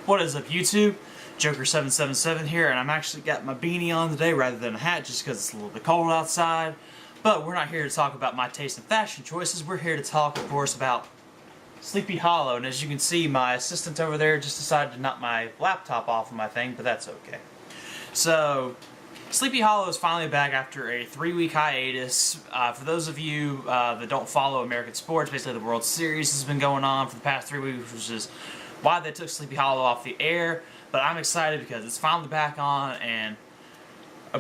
What is up, YouTube? Joker777 here, and I'm actually got my beanie on today rather than a hat just because it's a little bit cold outside. But we're not here to talk about my taste in fashion choices. We're here to talk, of course, about Sleepy Hollow. And as you can see, my assistant over there just decided to knock my laptop off of my thing, but that's okay. So, Sleepy Hollow is finally back after a 3-week hiatus. For those of you that don't follow American sports, basically the World Series has been going on for the past 3 weeks, which is why they took Sleepy Hollow off the air. But I'm excited because it's finally back on, and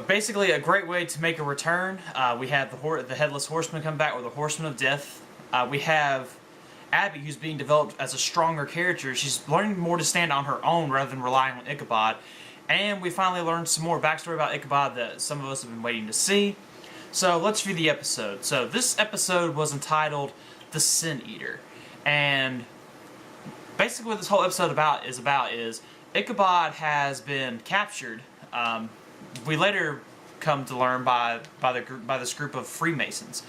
basically a great way to make a return. We have the Headless Horseman come back, or the Horseman of Death. We have Abby, who's being developed as a stronger character. She's learning more to stand on her own rather than relying on Ichabod. And we finally learned some more backstory about Ichabod that some of us have been waiting to see. So let's view the episode. So this episode was entitled The Sin Eater. And basically what this whole episode is Ichabod has been captured. We later come to learn by this group of Freemasons.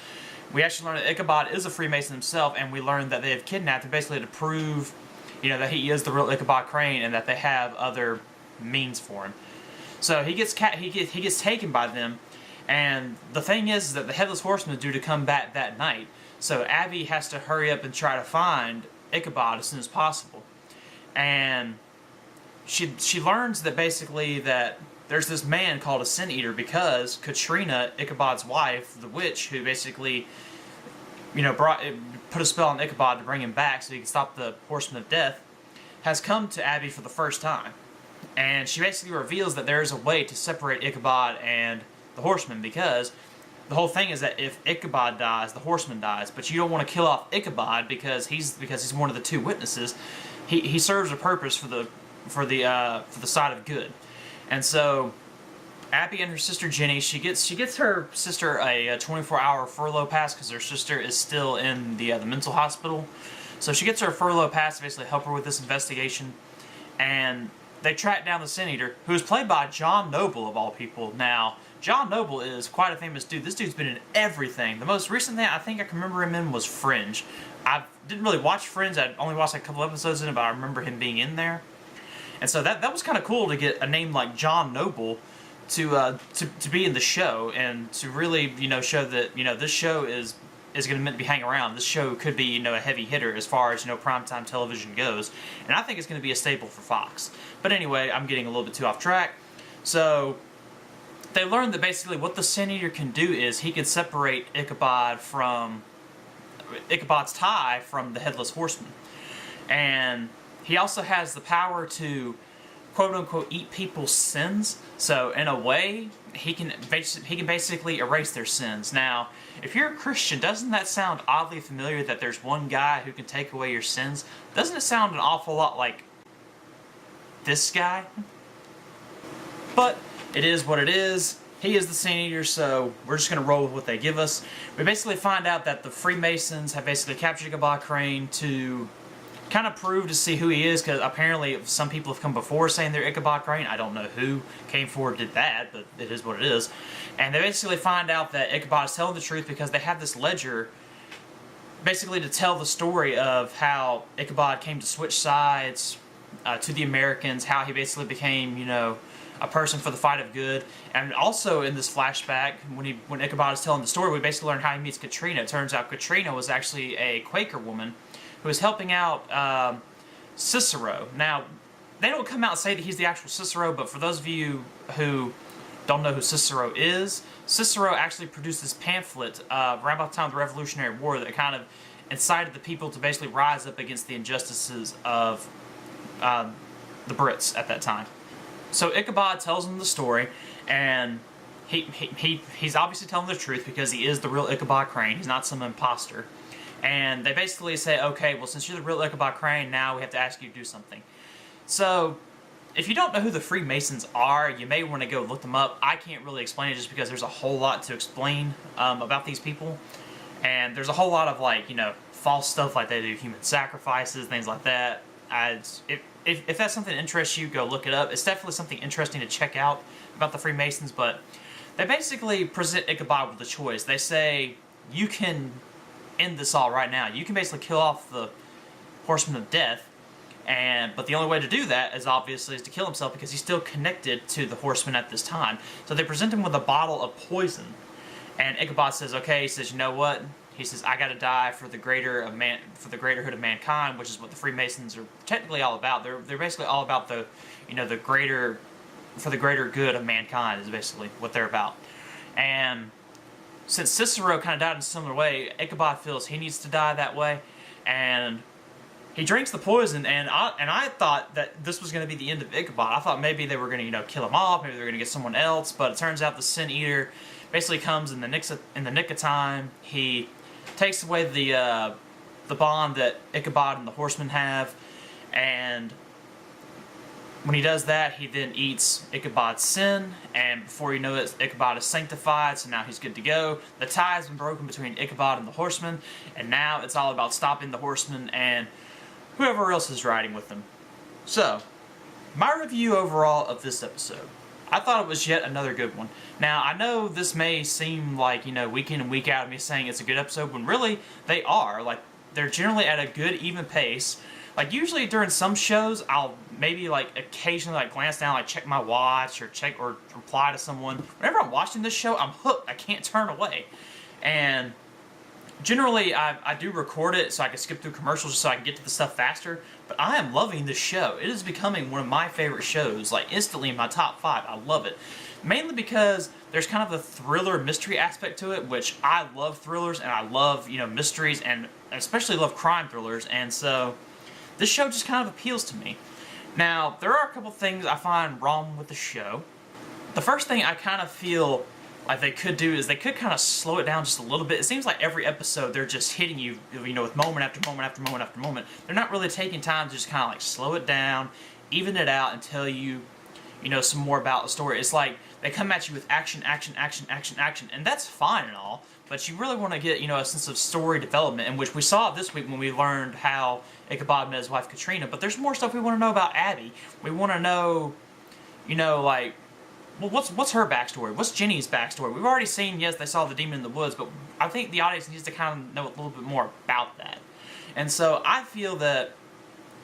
We actually learn that Ichabod is a Freemason himself, and we learn that they have kidnapped him basically to prove, that he is the real Ichabod Crane and that they have other means for him. So he gets taken by them, and the thing is that the Headless Horseman is due to come back that night. So Abby has to hurry up and try to find Ichabod as soon as possible. And she learns that basically that there's this man called a Sin Eater because Katrina, Ichabod's wife, the witch who basically put a spell on Ichabod to bring him back so he can stop the Horseman of Death, has come to Abby for the first time. And she basically reveals that there is a way to separate Ichabod and the Horseman, because the whole thing is that if Ichabod dies, the Horseman dies. But you don't want to kill off Ichabod because he's one of the two witnesses. He serves a purpose for the side of good. And so Abby and her sister Jenny, she gets her sister a 24-hour furlough pass because her sister is still in the mental hospital. So she gets her a furlough pass to basically help her with this investigation. And they track down the Sin Eater, who is played by John Noble, of all people. Now, John Noble is quite a famous dude. This dude's been in everything. The most recent thing I think I can remember him in was Fringe. I didn't really watch Fringe. I only watched a couple episodes in it, but I remember him being in there. And so that was kind of cool to get a name like John Noble to be in the show, and to really show that this show is going to be hanging around. This show could be a heavy hitter as far as primetime television goes, and I think it's going to be a staple for Fox. But anyway, I'm getting a little bit too off track. So they learned that basically what the Sin Eater can do is he can separate Ichabod's tie from the Headless Horseman, and he also has the power to quote-unquote eat people's sins. So in a way, he can basically erase their sins. Now, if you're a Christian, doesn't that sound oddly familiar that there's one guy who can take away your sins? Doesn't it sound an awful lot like this guy? But it is what it is. He is the Sin Eater, so we're just going to roll with what they give us. We basically find out that the Freemasons have basically captured Ichabod Crane to kind of prove to see who he is, because apparently some people have come before saying they're Ichabod Crane. I don't know who came forward and did that, but it is what it is. And they basically find out that Ichabod is telling the truth because they have this ledger basically to tell the story of how Ichabod came to switch sides to the Americans, how he basically became, a person for the fight of good. And also in this flashback, when Ichabod is telling the story, we basically learn how he meets Katrina. It turns out Katrina was actually a Quaker woman who was helping out Cicero. Now, they don't come out and say that he's the actual Cicero, but for those of you who don't know who Cicero is, Cicero actually produced this pamphlet around about the time of the Revolutionary War that kind of incited the people to basically rise up against the injustices of the Brits at that time. So Ichabod tells them the story, and he's obviously telling the truth because he is the real Ichabod Crane. He's not some imposter. And they basically say, okay, well, since you're the real Ichabod Crane, now we have to ask you to do something. So, if you don't know who the Freemasons are, you may want to go look them up. I can't really explain it just because there's a whole lot to explain about these people. And there's a whole lot of, false stuff, like they do human sacrifices, things like that. If that's something that interests you, go look it up. It's definitely something interesting to check out about the Freemasons, but they basically present Ichabod with a choice. They say, you can end this all right now. You can basically kill off the Horseman of Death, But the only way to do that is obviously to kill himself because he's still connected to the Horsemen at this time. So they present him with a bottle of poison, and Ichabod says, "Okay," he says, "You know what?" He says, "I got to die for the greater good of mankind," which is what the Freemasons are technically all about. They're basically all about the greater good of mankind is basically what they're about. And since Cicero kind of died in a similar way, Ichabod feels he needs to die that way, and he drinks the poison. And I thought that this was going to be the end of Ichabod. I thought maybe they were going to kill him off, maybe they were going to get someone else. But it turns out the Sin Eater basically comes in the nick of time. He takes away the bond that Ichabod and the Horsemen have, and when he does that, he then eats Ichabod's sin, and before you know it, Ichabod is sanctified, so now he's good to go. The tie has been broken between Ichabod and the Horsemen, and now it's all about stopping the Horsemen and whoever else is riding with them. So, my review overall of this episode. I thought it was yet another good one. Now, I know this may seem like, week in and week out of me saying it's a good episode, when really, they are. Like, they're generally at a good, even pace. Like, usually during some shows, I'll maybe, occasionally, glance down, check my watch, or reply to someone. Whenever I'm watching this show, I'm hooked. I can't turn away. And generally, I do record it so I can skip through commercials so I can get to the stuff faster. But I am loving this show. It is becoming one of my favorite shows, instantly in my top 5. I love it. Mainly because there's kind of a thriller mystery aspect to it, which I love thrillers, and I love, mysteries, and especially love crime thrillers. And so this show just kind of appeals to me. Now, there are a couple things I find wrong with the show. The first thing I kind of feel like they could do is they could kind of slow it down just a little bit. It seems like every episode they're just hitting you, with moment after moment after moment after moment. They're not really taking time to just kind of slow it down, even it out, and tell you, some more about the story. It's like they come at you with action, action, action, action, action, and that's fine and all, but you really want to get, a sense of story development, in which we saw this week when we learned how Ichabod met his wife Katrina. But there's more stuff we want to know about Abby. We want to know, well, what's her backstory? What's Jenny's backstory? We've already seen, yes, they saw the demon in the woods, but I think the audience needs to kind of know a little bit more about that. And so I feel that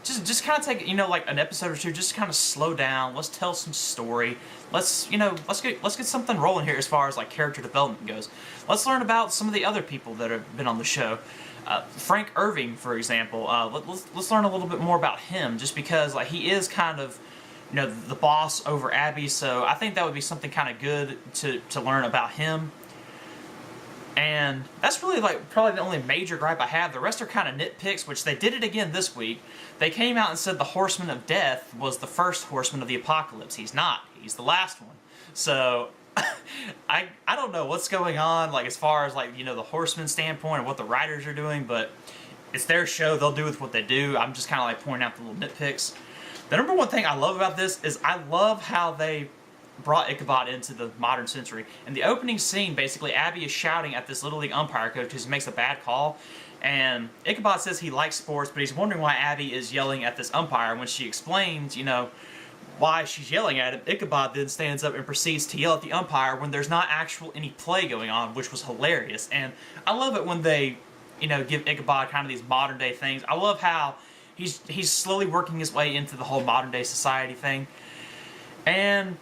just kind of take, an episode or two, just kind of slow down. Let's tell some story. Let's get something rolling here as far as character development goes. Let's learn about some of the other people that have been on the show. Frank Irving, for example. Let's learn a little bit more about him, just because he is kind of the boss over Abby, so I think that would be something kind of good to learn about him. And that's really probably the only major gripe I have. The rest are kind of nitpicks, which they did it again this week. They came out and said the Horseman of Death was the first Horseman of the Apocalypse. He's not. He's the last one. So I don't know what's going on, as far as the Horseman standpoint and what the writers are doing, but it's their show. They'll do with what they do. I'm just kind of pointing out the little nitpicks. The number one thing I love about this is I love how they brought Ichabod into the modern century. In the opening scene, basically, Abby is shouting at this Little League umpire coach because he makes a bad call. And Ichabod says he likes sports, but he's wondering why Abby is yelling at this umpire. When she explains, why she's yelling at him, Ichabod then stands up and proceeds to yell at the umpire when there's not any play going on, which was hilarious. And I love it when they, give Ichabod kind of these modern day things. I love how he's slowly working his way into the whole modern day society thing. And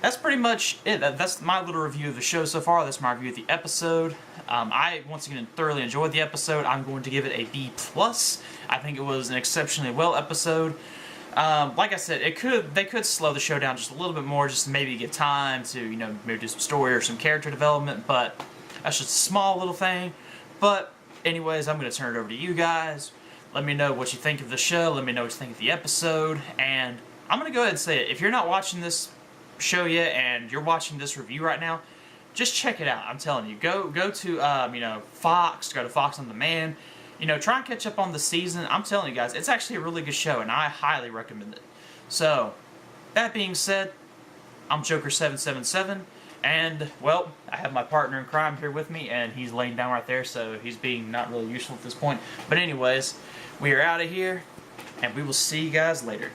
that's pretty much it. That's my little review of the show so far. That's my review of the episode. I, once again, thoroughly enjoyed the episode. I'm going to give it a B+. I think it was an exceptionally well episode. Like I said, they could slow the show down just a little bit more, just to maybe give time to, maybe do some story or some character development, but that's just a small little thing. But anyways, I'm going to turn it over to you guys. Let me know what you think of the show. Let me know what you think of the episode. And I'm going to go ahead and say it. If you're not watching this show yet and you're watching this review right now, just check it out. I'm telling you. Go to, Fox. Go to Fox on Demand. Try and catch up on the season. I'm telling you guys, it's actually a really good show, and I highly recommend it. So, that being said, I'm Joker777, and, well, I have my partner in crime here with me, and he's laying down right there, so he's being not really useful at this point. But anyways, we are out of here, and we will see you guys later.